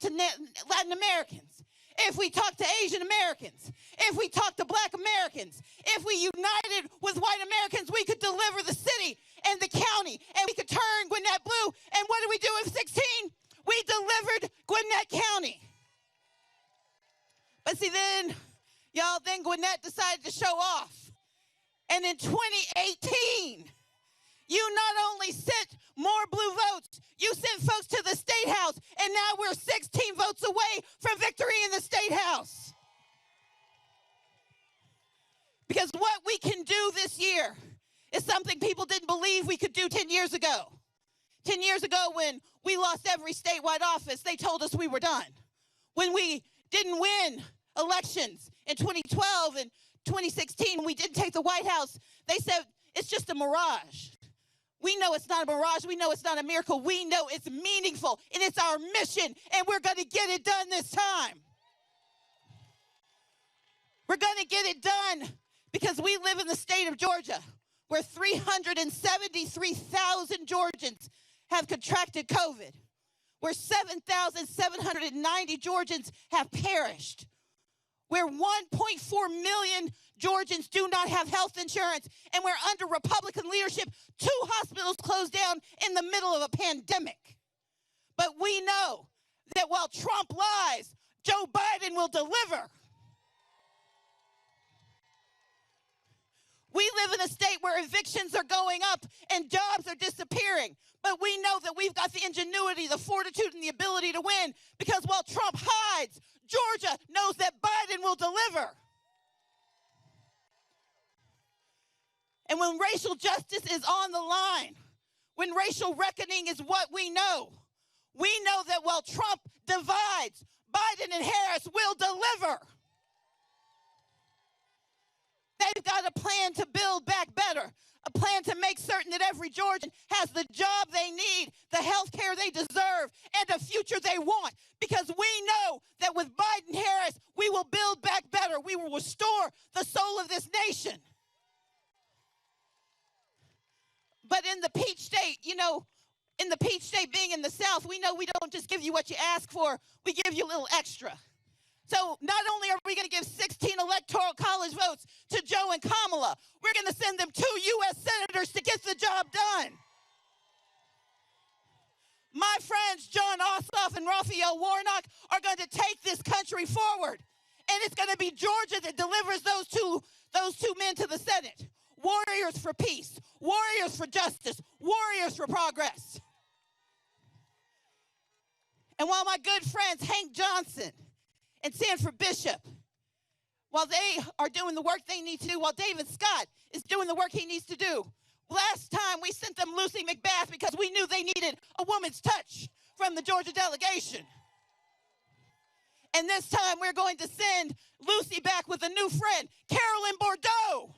to Latin Americans, if we talk to Asian Americans, if we talk to Black Americans, if we united with white Americans, we could deliver the city and the county, and we could turn Gwinnett blue. And what did we do in 16? We delivered Gwinnett County. But see, then Gwinnett decided to show off. And in 2018, you not only sent more blue votes, you sent folks to the State House, and now we're 16 votes away from victory in the State House. Because what we can do this year is something people didn't believe we could do 10 years ago. 10 years ago, when we lost every statewide office, they told us we were done. When we didn't win elections in 2012 and 2016, when we didn't take the White House, they said it's just a mirage. We know it's not a mirage. We know it's not a miracle. We know it's meaningful, and it's our mission, and we're going to get it done this time. We're going to get it done because we live in the state of Georgia, where 373,000 Georgians have contracted COVID, where 7,790 Georgians have perished, where 1.4 million Georgians do not have health insurance, and where under Republican leadership, 2 hospitals closed down in the middle of a pandemic. But we know that while Trump lies, Joe Biden will deliver. We live in a state where evictions are going up and jobs are disappearing. But we know that we've got the ingenuity, the fortitude, and the ability to win, because while Trump hides, Georgia knows that Biden will deliver. And when racial justice is on the line, when racial reckoning is what we know that while Trump divides, Biden and Harris will deliver. They've got a plan to build back better, a plan to make certain that every Georgian has the job they need, the health care they deserve, and a future they want. Because we know that with Biden-Harris, we will build back better. We will restore the soul of this nation. But in the Peach State, in the Peach State being in the South, we know we don't just give you what you ask for, we give you a little extra. So not only are we going to give 16 electoral college votes to Joe and Kamala, we're going to send them 2 U.S. senators to get the job done. My friends John Ossoff and Raphael Warnock are going to take this country forward. And it's going to be Georgia that delivers those two men to the Senate. Warriors for peace, warriors for justice, warriors for progress. And while my good friends Hank Johnson and Sanford Bishop, while they are doing the work they need to do, while David Scott is doing the work he needs to do, last time we sent them Lucy McBath because we knew they needed a woman's touch from the Georgia delegation. And this time we're going to send Lucy back with a new friend, Carolyn Bordeaux.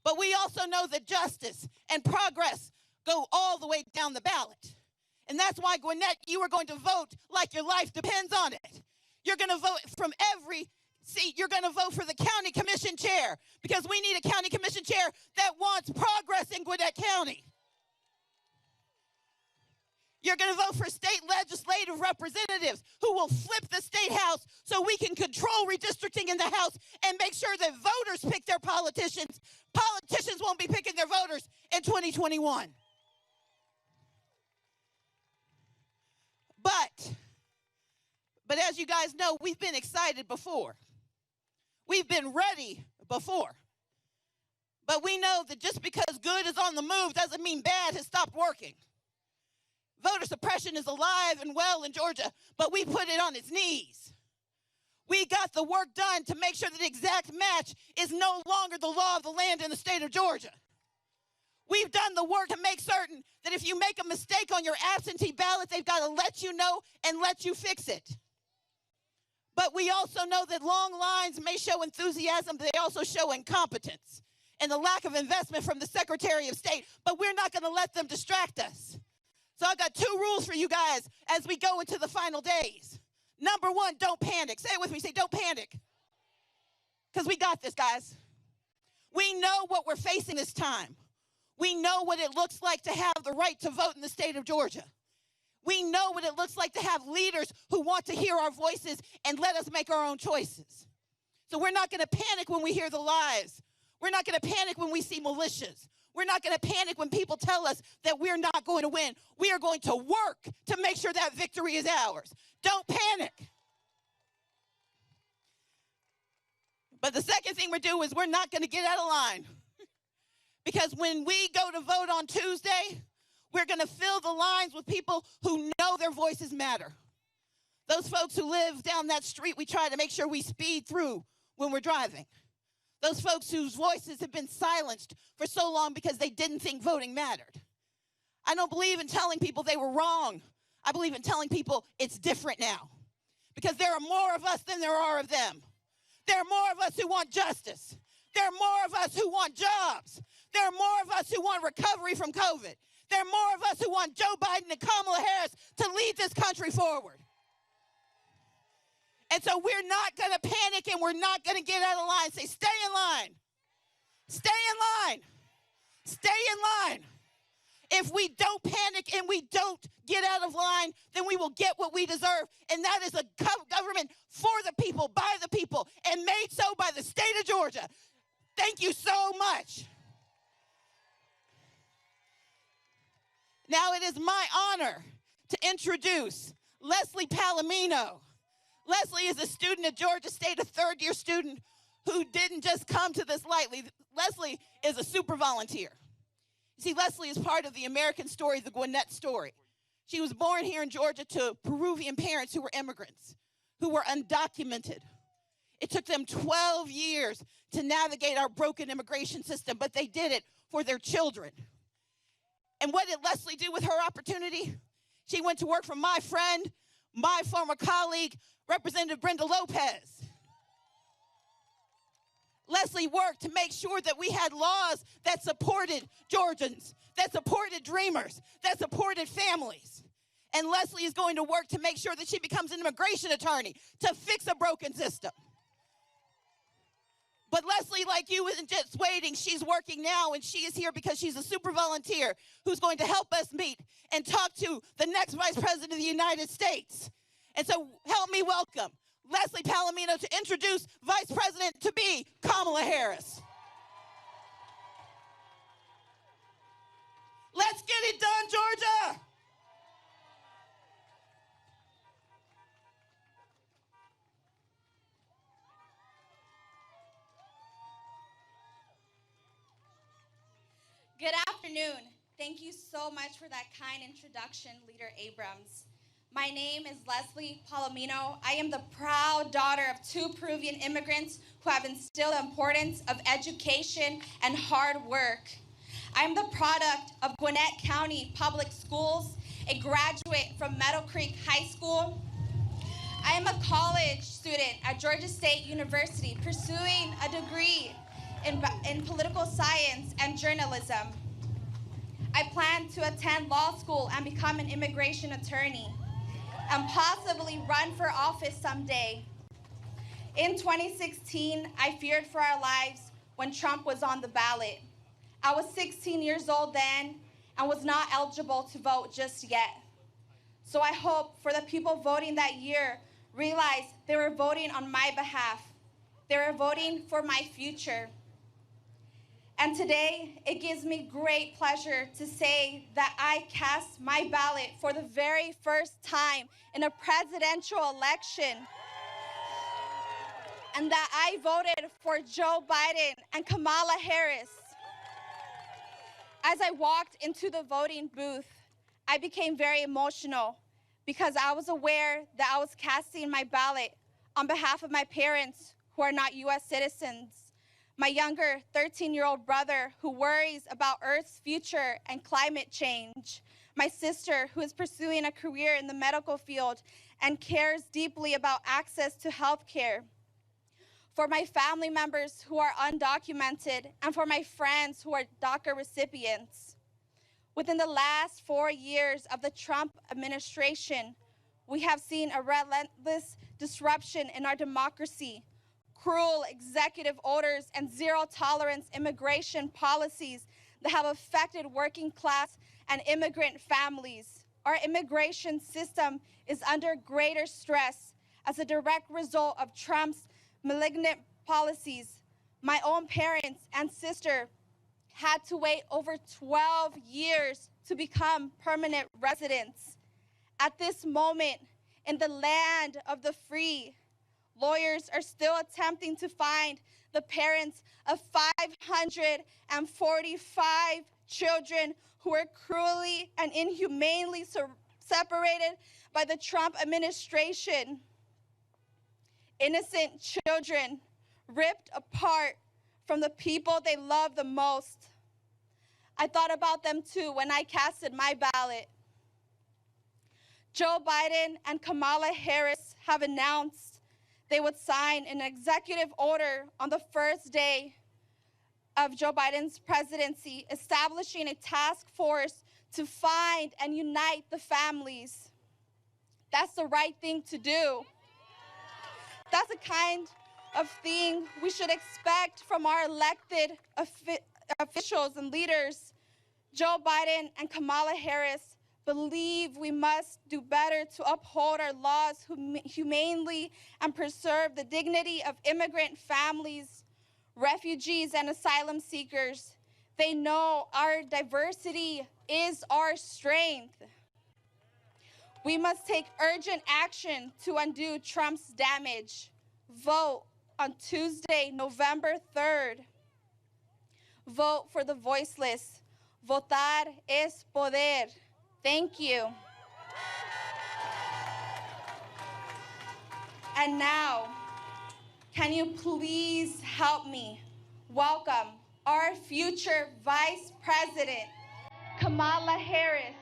But we also know that justice and progress go all the way down the ballot. And that's why, Gwinnett, you are going to vote like your life depends on it. You're going to vote from every seat. You're going to vote for the county commission chair, because we need a county commission chair that wants progress in Gwinnett County. You're going to vote for state legislative representatives who will flip the state house so we can control redistricting in the house and make sure that voters pick their politicians. Politicians won't be picking their voters in 2021. But as you guys know, we've been excited before. We've been ready before. But we know that just because good is on the move doesn't mean bad has stopped working. Voter suppression is alive and well in Georgia, but we put it on its knees. We got the work done to make sure that the exact match is no longer the law of the land in the state of Georgia. We've done the work to make certain that if you make a mistake on your absentee ballot, they've got to let you know and let you fix it. But we also know that long lines may show enthusiasm, but they also show incompetence and the lack of investment from the Secretary of State. But we're not going to let them distract us. So I've got 2 rules for you guys as we go into the final days. Number 1, don't panic. Say it with me. Say, don't panic. Because we got this, guys. We know what we're facing this time. We know what it looks like to have the right to vote in the state of Georgia. We know what it looks like to have leaders who want to hear our voices and let us make our own choices. So we're not going to panic when we hear the lies. We're not going to panic when we see militias. We're not going to panic when people tell us that we're not going to win. We are going to work to make sure that victory is ours. Don't panic. But the second thing we do is we're not going to get out of line. Because when we go to vote on Tuesday, we're going to fill the lines with people who know their voices matter. Those folks who live down that street, we try to make sure we speed through when we're driving. Those folks whose voices have been silenced for so long because they didn't think voting mattered. I don't believe in telling people they were wrong. I believe in telling people it's different now. Because there are more of us than there are of them. There are more of us who want justice. There are more of us who want jobs. There are more of us who want recovery from COVID. There are more of us who want Joe Biden and Kamala Harris to lead this country forward. And so we're not going to panic and we're not going to get out of line. Say, stay in line. Stay in line. Stay in line. If we don't panic and we don't get out of line, then we will get what we deserve. And that is a government for the people, by the people, and made so by the state of Georgia. Thank you so much. Now it is my honor to introduce Leslie Palomino. Leslie is a student at Georgia State, a third-year student who didn't just come to this lightly. Leslie is a super volunteer. See, Leslie is part of the American story, the Gwinnett story. She was born here in Georgia to Peruvian parents who were immigrants, who were undocumented. It took them 12 years to navigate our broken immigration system, but they did it for their children. And what did Leslie do with her opportunity? She went to work for my friend, my former colleague, Representative Brenda Lopez. Leslie worked to make sure that we had laws that supported Georgians, that supported dreamers, that supported families. And Leslie is going to work to make sure that she becomes an immigration attorney to fix a broken system. But Leslie, like you, isn't just waiting. She's working now, and she is here because she's a super volunteer who's going to help us meet and talk to the next Vice President of the United States. And so help me welcome Leslie Palomino to introduce Vice President-to-be Kamala Harris. Let's get it done, Georgia. Good afternoon. Thank you so much for that kind introduction, Leader Abrams. My name is Leslie Palomino. I am the proud daughter of two Peruvian immigrants who have instilled the importance of education and hard work. I am the product of Gwinnett County Public Schools, a graduate from Meadow Creek High School. I am a college student at Georgia State University pursuing a degree in political science and journalism. I plan to attend law school and become an immigration attorney and possibly run for office someday. In 2016, I feared for our lives when Trump was on the ballot. I was 16 years old then and was not eligible to vote just yet. So I hope for the people voting that year realize they were voting on my behalf. They were voting for my future. And today, it gives me great pleasure to say that I cast my ballot for the very first time in a presidential election, and that I voted for Joe Biden and Kamala Harris. As I walked into the voting booth, I became very emotional because I was aware that I was casting my ballot on behalf of my parents who are not U.S. citizens, my younger 13-year-old brother who worries about Earth's future and climate change, my sister who is pursuing a career in the medical field and cares deeply about access to health care, for my family members who are undocumented, and for my friends who are DACA recipients. Within the last 4 years of the Trump administration, we have seen a relentless disruption in our democracy, cruel executive orders, and zero-tolerance immigration policies that have affected working class and immigrant families. Our immigration system is under greater stress as a direct result of Trump's malignant policies. My own parents and sister had to wait over 12 years to become permanent residents. At this moment, in the land of the free, lawyers are still attempting to find the parents of 545 children who were cruelly and inhumanely separated by the Trump administration. Innocent children ripped apart from the people they love the most. I thought about them too when I casted my ballot. Joe Biden and Kamala Harris have announced they would sign an executive order on the first day of Joe Biden's presidency, establishing a task force to find and unite the families. That's the right thing to do. That's the kind of thing we should expect from our elected officials and leaders. Joe Biden and Kamala Harris believe we must do better to uphold our laws humanely and preserve the dignity of immigrant families, refugees, and asylum seekers. They know our diversity is our strength. We must take urgent action to undo Trump's damage. Vote on Tuesday, November 3rd. Vote for the voiceless. Votar es poder. Thank you. And now, can you please help me welcome our future Vice President, Kamala Harris.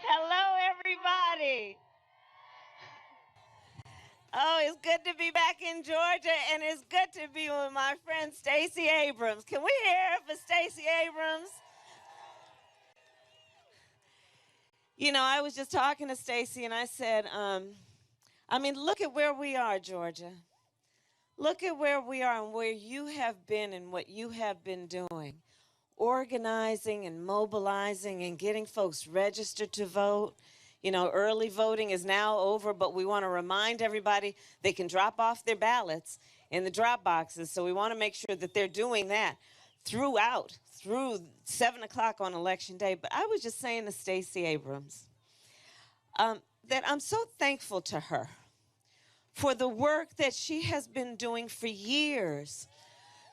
Hello, everybody. Oh, it's good to be back in Georgia, and it's good to be with my friend Stacey Abrams. Can we hear it for Stacey Abrams? You know, I was just talking to Stacey, and I said, look at where we are, Georgia. Look at where we are and where you have been and what you have been doing. Organizing and mobilizing and getting folks registered to vote. You know, early voting is now over, but we want to remind everybody they can drop off their ballots in the drop boxes. So we want to make sure that they're doing that through 7 o'clock on Election Day. But I was just saying to Stacey Abrams that I'm so thankful to her for the work that she has been doing for years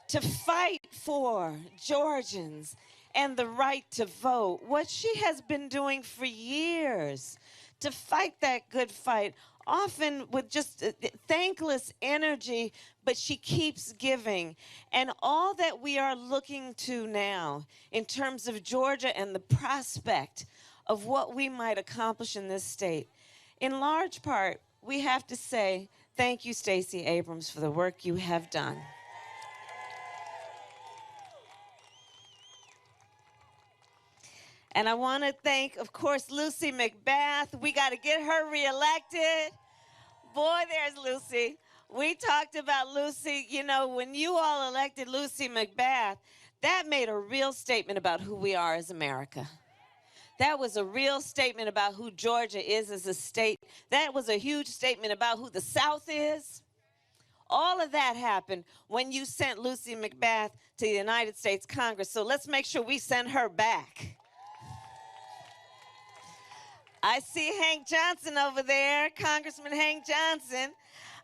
to fight for Georgians and the right to vote. What she has been doing for years to fight that good fight, often with just thankless energy, but she keeps giving. And all that we are looking to now in terms of Georgia and the prospect of what we might accomplish in this state, in large part, we have to say, thank you, Stacey Abrams, for the work you have done. And I want to thank, of course, Lucy McBath. We got to get her reelected. Boy, there's Lucy. We talked about Lucy. You know, when you all elected Lucy McBath, that made a real statement about who we are as America. That was a real statement about who Georgia is as a state. That was a huge statement about who the South is. All of that happened when you sent Lucy McBath to the United States Congress. So let's make sure we send her back. I see Hank Johnson over there, Congressman Hank Johnson.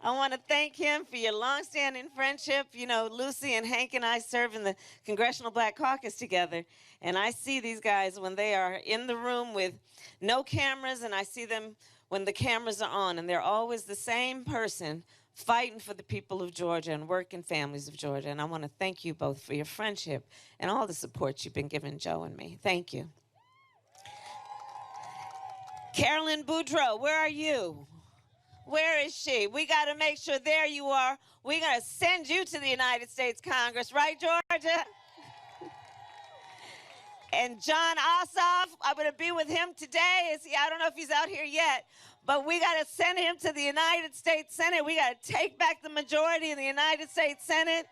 I want to thank him for your longstanding friendship. You know, Lucy and Hank and I serve in the Congressional Black Caucus together, and I see these guys when they are in the room with no cameras, and I see them when the cameras are on, and they're always the same person fighting for the people of Georgia and working families of Georgia. And I want to thank you both for your friendship and all the support you've been giving Joe and me. Thank you. Carolyn Boudreaux, where are you? Where is she? We got to make sure, there you are. We're going to send you to the United States Congress, right, Georgia? And John Ossoff, I'm going to be with him today. I don't know if he's out here yet, but we got to send him to the United States Senate. We got to take back the majority in the United States Senate.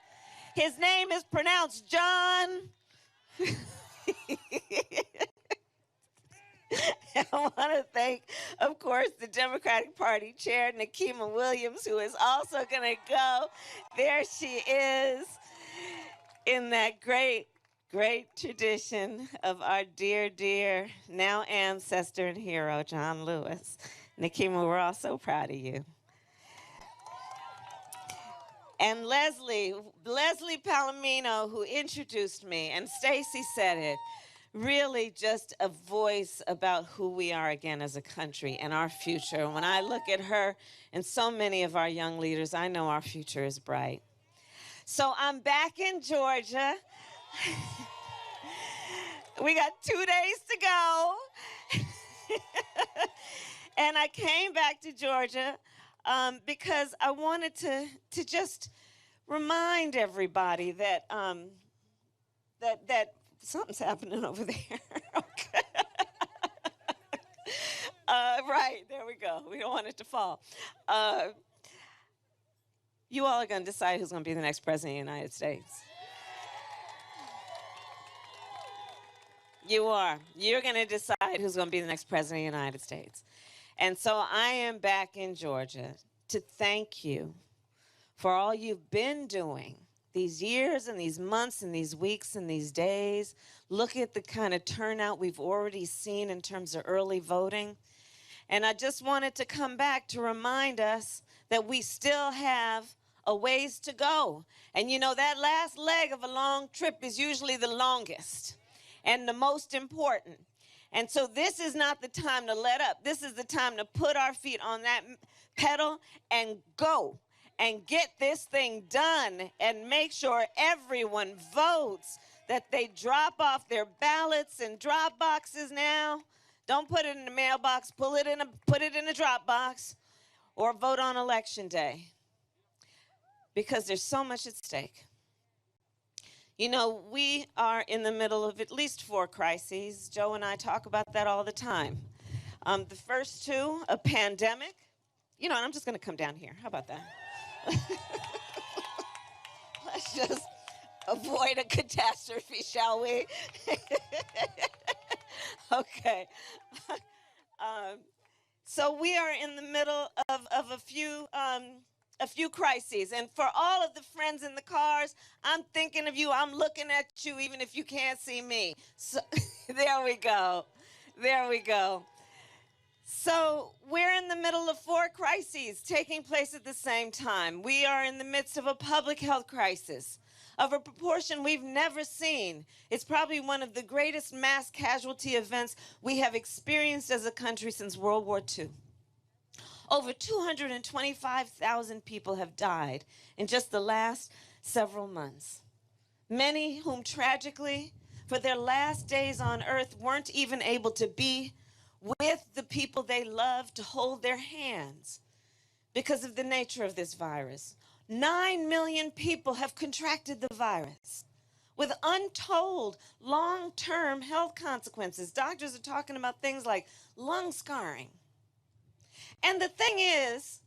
His name is pronounced John. I want to thank, of course, the Democratic Party Chair, Nikema Williams, who is also going to go. There she is, in that great, great tradition of our dear, dear, now ancestor and hero, John Lewis. Nikema, we're all so proud of you. And Leslie Palomino, who introduced me, and Stacy said it, really just a voice about who we are again as a country and our future. When I look at her and so many of our young leaders, I know our future is bright. So I'm back in Georgia. We got 2 days to go. And I came back to Georgia because I wanted to just remind everybody that that something's happening over there. Okay. Right, there we go. We don't want it to fall. You all are going to decide who's going to be the next president of the United States. You are. You're going to decide who's going to be the next president of the United States. And so I am back in Georgia to thank you for all you've been doing these years and these months and these weeks and these days. Look at the kind of turnout we've already seen in terms of early voting. And I just wanted to come back to remind us that we still have a ways to go. And you know, that last leg of a long trip is usually the longest and the most important. And so this is not the time to let up. This is the time to put our feet on that pedal and go and get this thing done and make sure everyone votes, that they drop off their ballots in drop boxes now. Don't put it in the mailbox, put it in a drop box, or vote on election day, because there's so much at stake. You know, we are in the middle of at least 4 crises. Joe and I talk about that all the time. The first 2, a pandemic. You know, and I'm just going to come down here. How about that? Let's just avoid a catastrophe, shall we? Okay. So we are in the middle of a few crises. And for all of the friends in the cars, I'm thinking of you. I'm looking at you, even if you can't see me. So there we go. There we go. So we're in the middle of 4 crises taking place at the same time. We are in the midst of a public health crisis of a proportion we've never seen. It's probably one of the greatest mass casualty events we have experienced as a country since World War II. Over 225,000 people have died in just the last several months. Many whom tragically, for their last days on earth, weren't even able to be with the people they love, to hold their hands because of the nature of this virus. 9 million people have contracted the virus with untold long-term health consequences. Doctors are talking about things like lung scarring. And the thing is,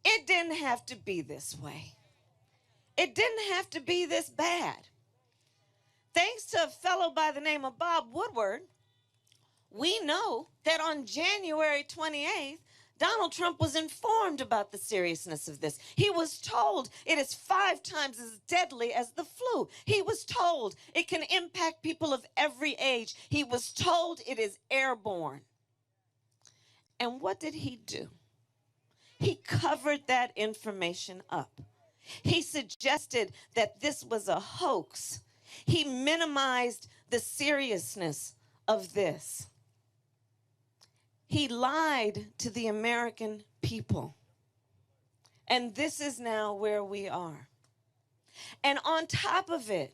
it didn't have to be this way. It didn't have to be this bad. Thanks to a fellow by the name of Bob Woodward, we know that on January 28th, Donald Trump was informed about the seriousness of this. He was told it is 5 times as deadly as the flu. He was told it can impact people of every age. He was told it is airborne. And what did he do? He covered that information up. He suggested that this was a hoax. He minimized the seriousness of this. He lied to the American people. And this is now where we are. And on top of it,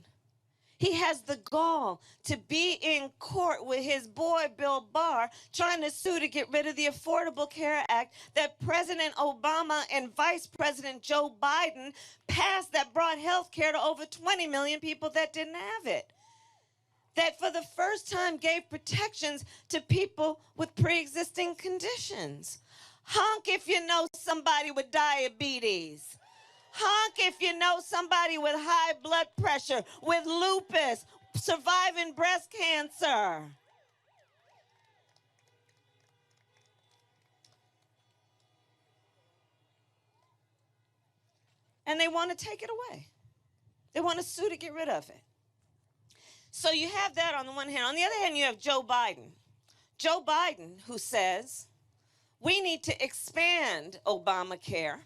he has the gall to be in court with his boy, Bill Barr, trying to sue to get rid of the Affordable Care Act that President Obama and Vice President Joe Biden passed that brought health care to over 20 million people that didn't have it. That for the first time gave protections to people with pre-existing conditions. Honk if you know somebody with diabetes. Honk if you know somebody with high blood pressure, with lupus, surviving breast cancer. And they want to take it away. They want to sue to get rid of it. So you have that on the one hand. On the other hand, you have Joe Biden. Joe Biden, who says, we need to expand Obamacare.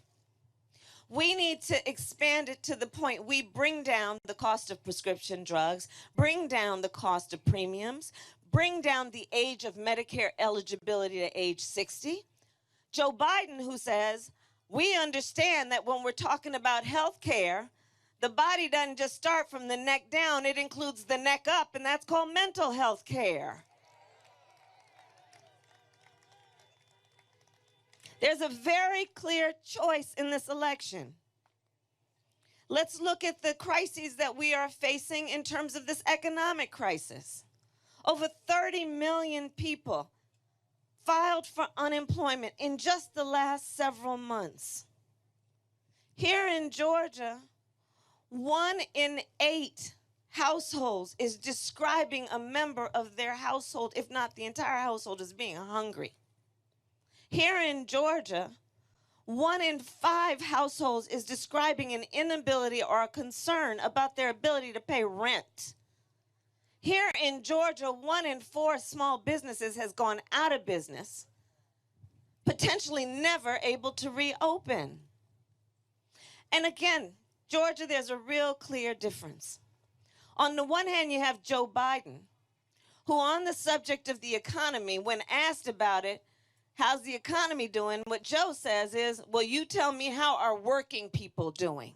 We need to expand it to the point we bring down the cost of prescription drugs, bring down the cost of premiums, bring down the age of Medicare eligibility to age 60. Joe Biden, who says, we understand that when we're talking about health care, the body doesn't just start from the neck down, it includes the neck up, and that's called mental health care. There's a very clear choice in this election. Let's look at the crises that we are facing in terms of this economic crisis. Over 30 million people filed for unemployment in just the last several months. Here in Georgia, 1 in 8 households is describing a member of their household, if not the entire household, as being hungry. Here in Georgia, 1 in 5 households is describing an inability or a concern about their ability to pay rent. Here in Georgia, 1 in 4 small businesses has gone out of business, potentially never able to reopen. And again, Georgia, there's a real clear difference. On the one hand, you have Joe Biden, who on the subject of the economy, when asked about it, how's the economy doing? What Joe says is, well, you tell me, how are working people doing?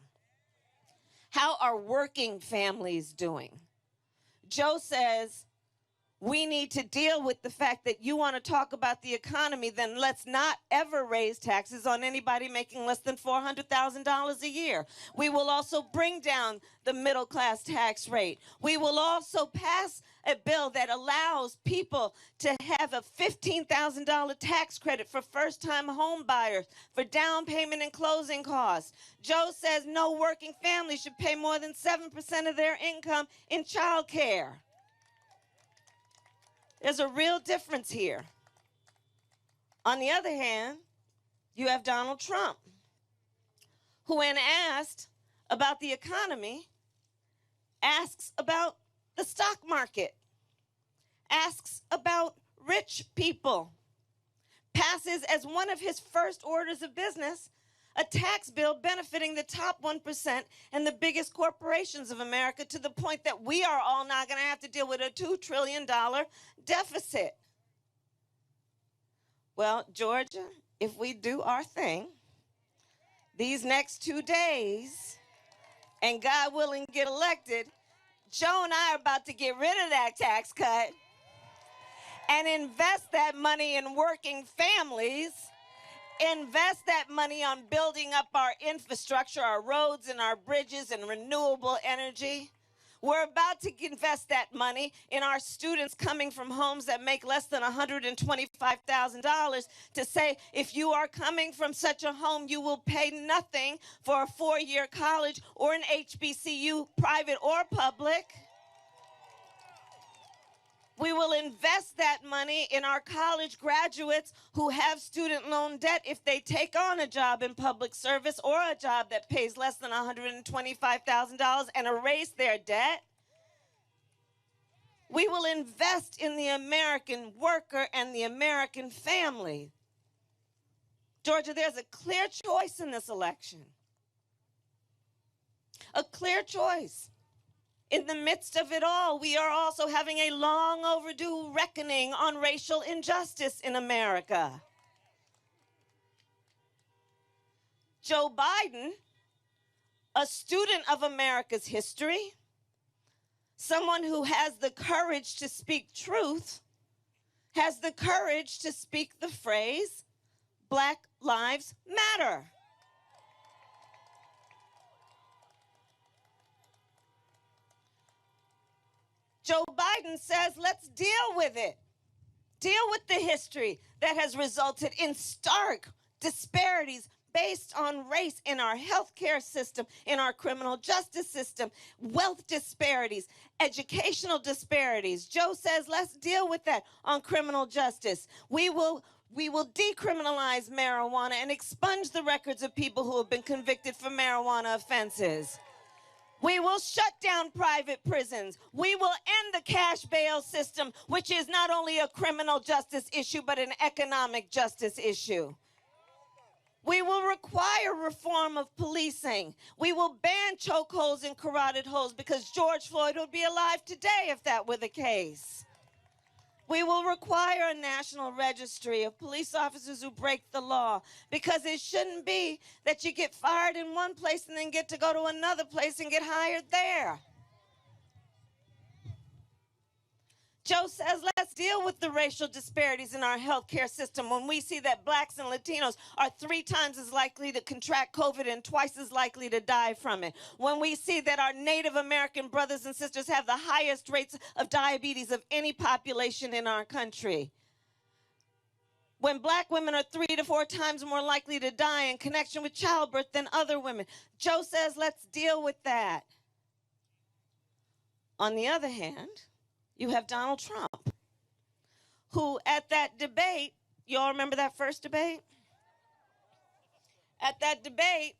How are working families doing? Joe says, we need to deal with the fact that you want to talk about the economy, then let's not ever raise taxes on anybody making less than $400,000 a year. We will also bring down the middle class tax rate. We will also pass a bill that allows people to have a $15,000 tax credit for first-time home buyers for down payment and closing costs. Joe says no working family should pay more than 7% of their income in child care. There's a real difference here. On the other hand, you have Donald Trump, who when asked about the economy, asks about the stock market, asks about rich people, passes as one of his first orders of business a tax bill benefiting the top 1% and the biggest corporations of America, to the point that we are all now going to have to deal with a $2 trillion deficit. Well, Georgia, if we do our thing, these next 2 days, and God willing get elected, Joe and I are about to get rid of that tax cut and invest that money in working families, invest that money on building up our infrastructure, our roads and our bridges and renewable energy. We're about to invest that money in our students coming from homes that make less than $125,000 to say, if you are coming from such a home, you will pay nothing for a 4-year college or an HBCU, private or public. We will invest that money in our college graduates who have student loan debt if they take on a job in public service or a job that pays less than $125,000 and erase their debt. We will invest in the American worker and the American family. Georgia, there's a clear choice in this election. A clear choice. In the midst of it all, we are also having a long overdue reckoning on racial injustice in America. Joe Biden, a student of America's history, someone who has the courage to speak truth, has the courage to speak the phrase, Black Lives Matter. Joe Biden says, let's deal with it. Deal with the history that has resulted in stark disparities based on race in our healthcare system, in our criminal justice system, wealth disparities, educational disparities. Joe says, let's deal with that on criminal justice. We will decriminalize marijuana and expunge the records of people who have been convicted for marijuana offenses. We will shut down private prisons. We will end the cash bail system, which is not only a criminal justice issue, but an economic justice issue. We will require reform of policing. We will ban chokeholds and carotid holds because George Floyd would be alive today if that were the case. We will require a national registry of police officers who break the law because it shouldn't be that you get fired in one place and then get to go to another place and get hired there. Joe says, let's deal with the racial disparities in our healthcare system when we see that blacks and Latinos are 3 times as likely to contract COVID and twice as likely to die from it. When we see that our Native American brothers and sisters have the highest rates of diabetes of any population in our country. When black women are 3 to 4 times more likely to die in connection with childbirth than other women. Joe says, let's deal with that. On the other hand, you have Donald Trump, who at that debate, you all remember that first debate? At that debate,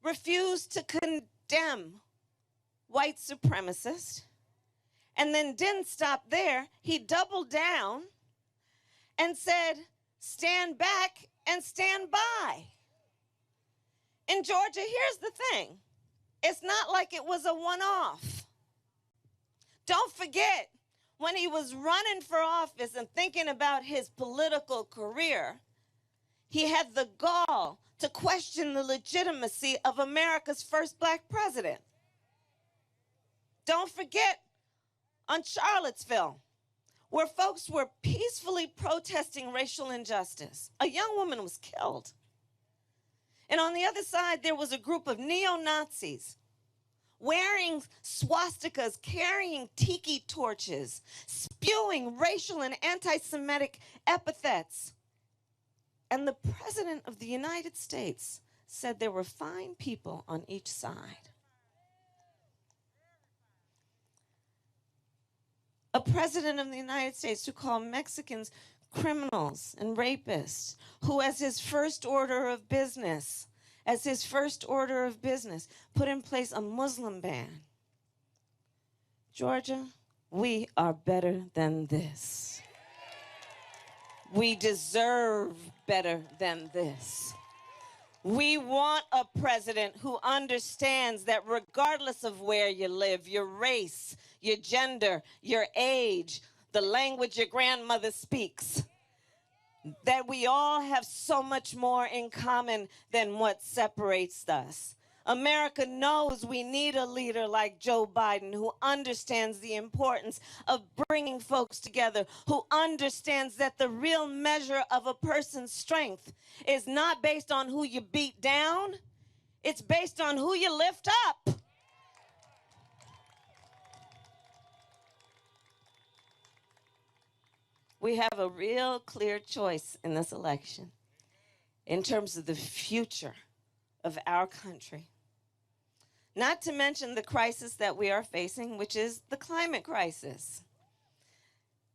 refused to condemn white supremacists, and then didn't stop there. He doubled down and said, stand back and stand by. In Georgia, here's the thing. It's not like it was a one-off. Don't forget, when he was running for office and thinking about his political career, he had the gall to question the legitimacy of America's first black president. Don't forget on Charlottesville, where folks were peacefully protesting racial injustice. A young woman was killed. And on the other side, there was a group of neo-Nazis wearing swastikas, carrying tiki torches, spewing racial and anti-Semitic epithets. And the President of the United States said there were fine people on each side. A president of the United States who called Mexicans criminals and rapists, who as his first order of business, put in place a Muslim ban. Georgia, we are better than this. We deserve better than this. We want a president who understands that regardless of where you live, your race, your gender, your age, the language your grandmother speaks, that we all have so much more in common than what separates us. America knows we need a leader like Joe Biden who understands the importance of bringing folks together, who understands that the real measure of a person's strength is not based on who you beat down, it's based on who you lift up. We have a real clear choice in this election in terms of the future of our country. Not to mention the crisis that we are facing, which is the climate crisis.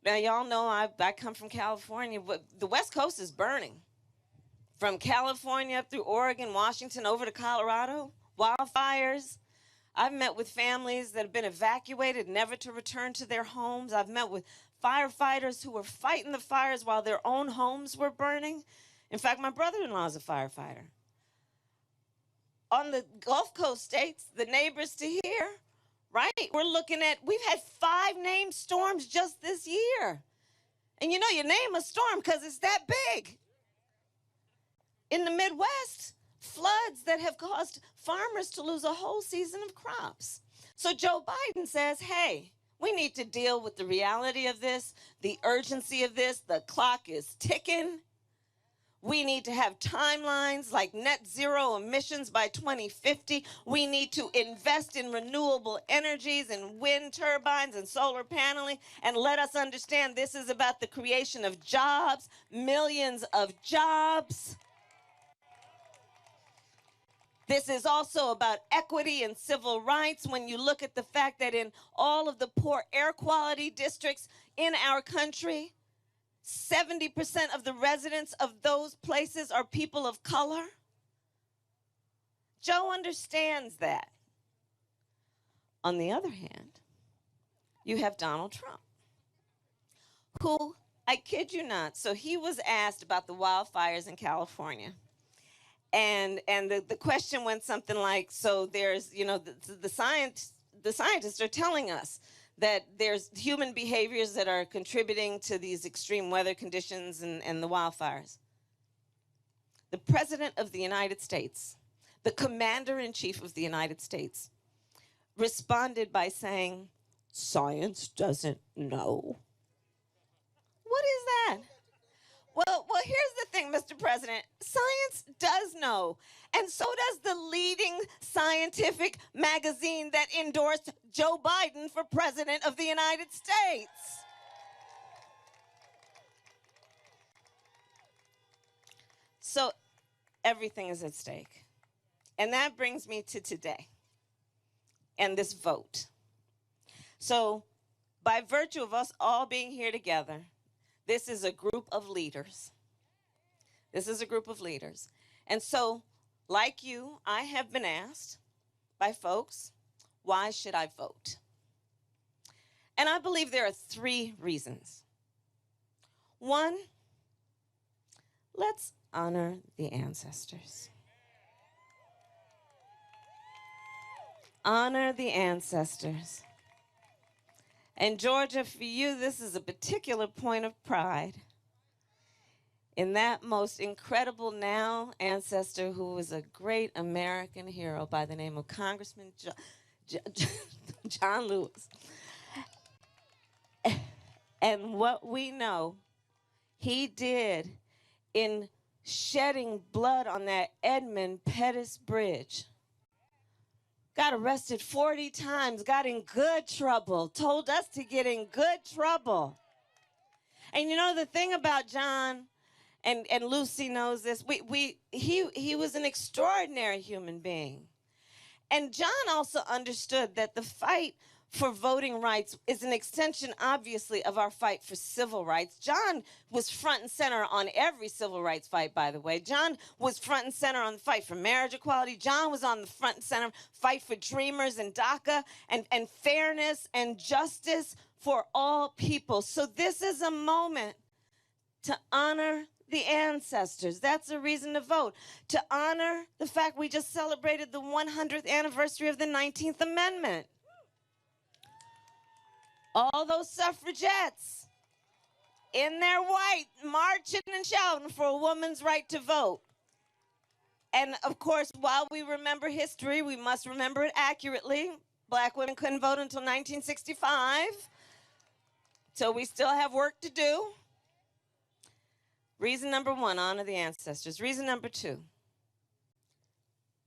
Now, y'all know I come from California, but the West Coast is burning. From California up through Oregon, Washington, over to Colorado, wildfires. I've met with families that have been evacuated, never to return to their homes. I've met with firefighters who were fighting the fires while their own homes were burning. In fact, my brother-in-law is a firefighter. On the Gulf Coast states, the neighbors to here, right? We've had 5 named storms just this year. And you know, you name a storm because it's that big. In the Midwest, floods that have caused farmers to lose a whole season of crops. So Joe Biden says, hey, we need to deal with the reality of this, the urgency of this. The clock is ticking. We need to have timelines like net zero emissions by 2050. We need to invest in renewable energies and wind turbines and solar paneling. And let us understand this is about the creation of jobs, millions of jobs. This is also about equity and civil rights. When you look at the fact that in all of the poor air quality districts in our country, 70% of the residents of those places are people of color. Joe understands that. On the other hand, you have Donald Trump, who, I kid you not, so he was asked about the wildfires in California. And the question went something like, so there's, you know, the scientists are telling us that there's human behaviors that are contributing to these extreme weather conditions and the wildfires. The President of the United States, the Commander-in-Chief of the United States, responded by saying, science doesn't know. What is that? Well, here's the thing, Mr. President. Science does know, and so does the leading scientific magazine that endorsed Joe Biden for President of the United States. So everything is at stake. And that brings me to today and this vote. So by virtue of us all being here together, this is a group of leaders. This is a group of leaders. And so, like you, I have been asked by folks, why should I vote? And I believe there are 3 reasons. 1, let's honor the ancestors. Honor the ancestors. And Georgia, for you, this is a particular point of pride in that most incredible now ancestor who was a great American hero by the name of Congressman John Lewis. And what we know he did in shedding blood on that Edmund Pettus Bridge. Got arrested 40 times, got in good trouble, told us to get in good trouble. And you know the thing about John, and Lucy knows this, he was an extraordinary human being. And John also understood that the fight for voting rights is an extension, obviously, of our fight for civil rights. John was front and center on every civil rights fight, by the way. John was front and center on the fight for marriage equality. John was on the front and center fight for Dreamers and DACA and fairness and justice for all people. So this is a moment to honor the ancestors. That's a reason to vote. To honor the fact we just celebrated the 100th anniversary of the 19th Amendment. All those suffragettes in their white, marching and shouting for a woman's right to vote. And of course, while we remember history, we must remember it accurately. Black women couldn't vote until 1965. So we still have work to do. Reason number 1, honor the ancestors. Reason number 2,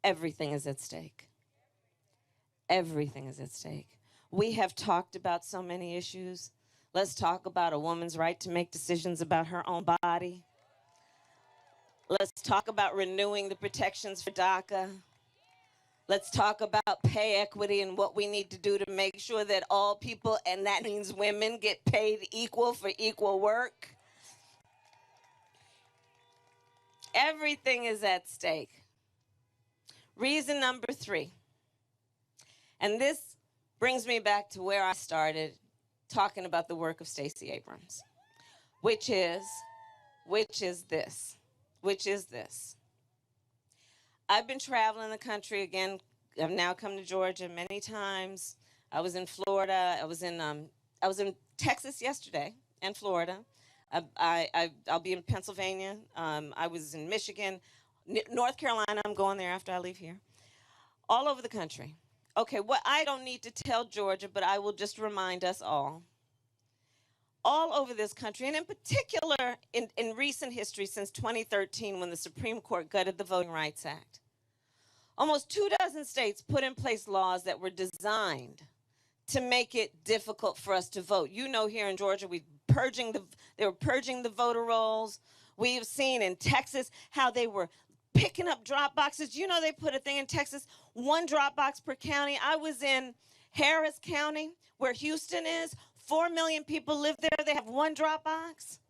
everything is at stake. Everything is at stake. We have talked about so many issues. Let's talk about a woman's right to make decisions about her own body. Let's talk about renewing the protections for DACA. Let's talk about pay equity and what we need to do to make sure that all people, and that means women, get paid equal for equal work. Everything is at stake. Reason number 3. And this brings me back to where I started talking about the work of Stacey Abrams, which is this. I've been traveling the country again. I've now come to Georgia many times. I was in Florida. I was in Texas yesterday and Florida. I'll be in Pennsylvania. I was in Michigan, North Carolina. I'm going there after I leave here. All over the country. Okay, what I don't need to tell Georgia, but I will just remind us all over this country, and in particular in recent history since 2013 when the Supreme Court gutted the Voting Rights Act. Almost 24 states put in place laws that were designed to make it difficult for us to vote. You know, here in Georgia, they were purging the voter rolls. We've seen in Texas how they were picking up drop boxes. You know, they put a thing in Texas, 1 drop box per county. I was in Harris County, where Houston is. 4 million people live there. They have 1 drop box.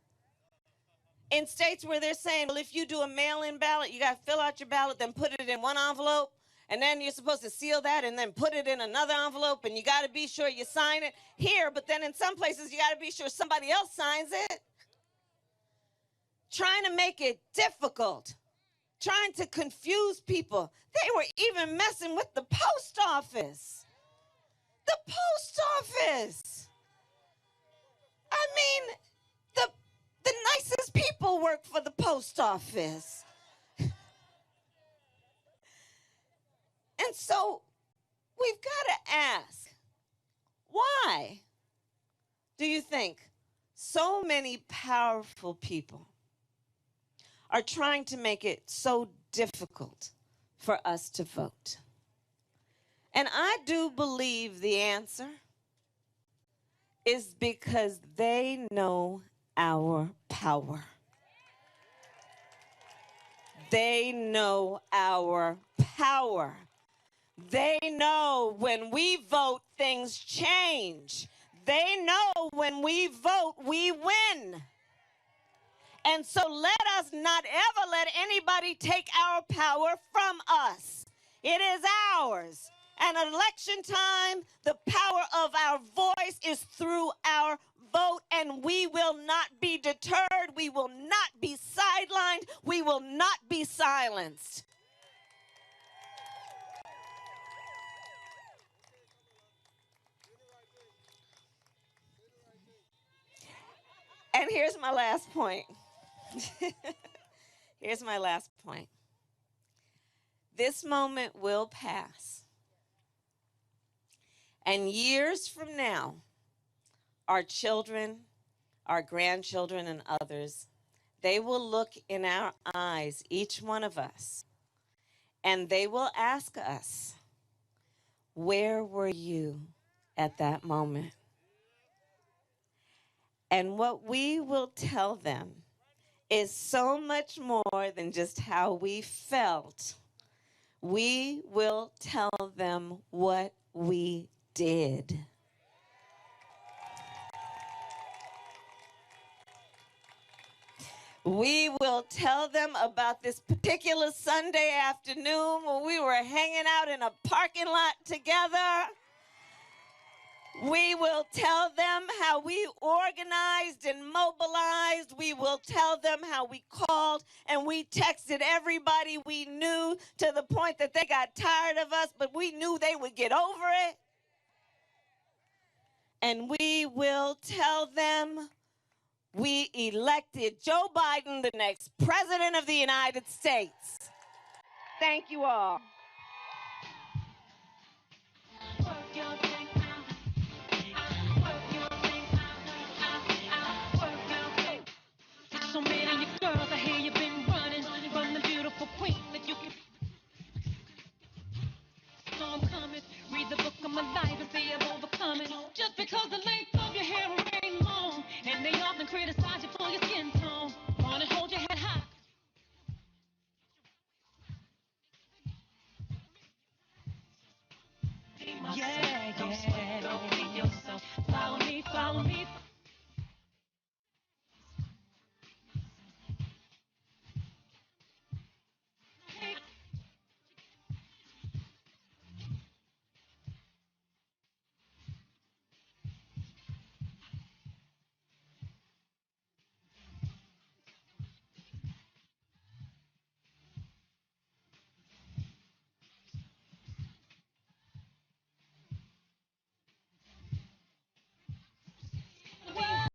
In states where they're saying, well, if you do a mail-in ballot, you got to fill out your ballot, then put it in 1 envelope, and then you're supposed to seal that and then put it in another envelope, and you got to be sure you sign it here, but then in some places you got to be sure somebody else signs it. Trying to make it difficult, trying to confuse people. They were even messing with the post office. The post office. I mean, the nicest people work for the post office. And so we've got to ask, why do you think so many powerful people are trying to make it so difficult for us to vote? And I do believe the answer is because they know our power. They know our power. They know when we vote, things change. They know when we vote, we win. And so let us not ever let anybody take our power from us. It is ours. And at election time, the power of our voice is through our vote, and we will not be deterred. We will not be sidelined. We will not be silenced. And here's my last point. Here's my last point. This moment will pass. And years from now, our children, our grandchildren, and others, they will look in our eyes, each one of us, and they will ask us, where were you at that moment? And what we will tell them is so much more than just how we felt. We will tell them what we did. We will tell them about this particular Sunday afternoon when we were hanging out in a parking lot together. We will tell them how we organized and mobilized. We will tell them how we called and we texted everybody we knew to the point that they got tired of us, but we knew they would get over it. And we will tell them we elected Joe Biden the next president of the United States. Thank you all. So many girls, I hear you've been running from the beautiful queen that you can. So I'm coming, read the book of my life and see I'm overcoming. Just because the length of your hair ain't long, and they often criticize you for your skin tone. Wanna hold your head high. Yeah, yeah. Don't be yourself. Follow me, follow me.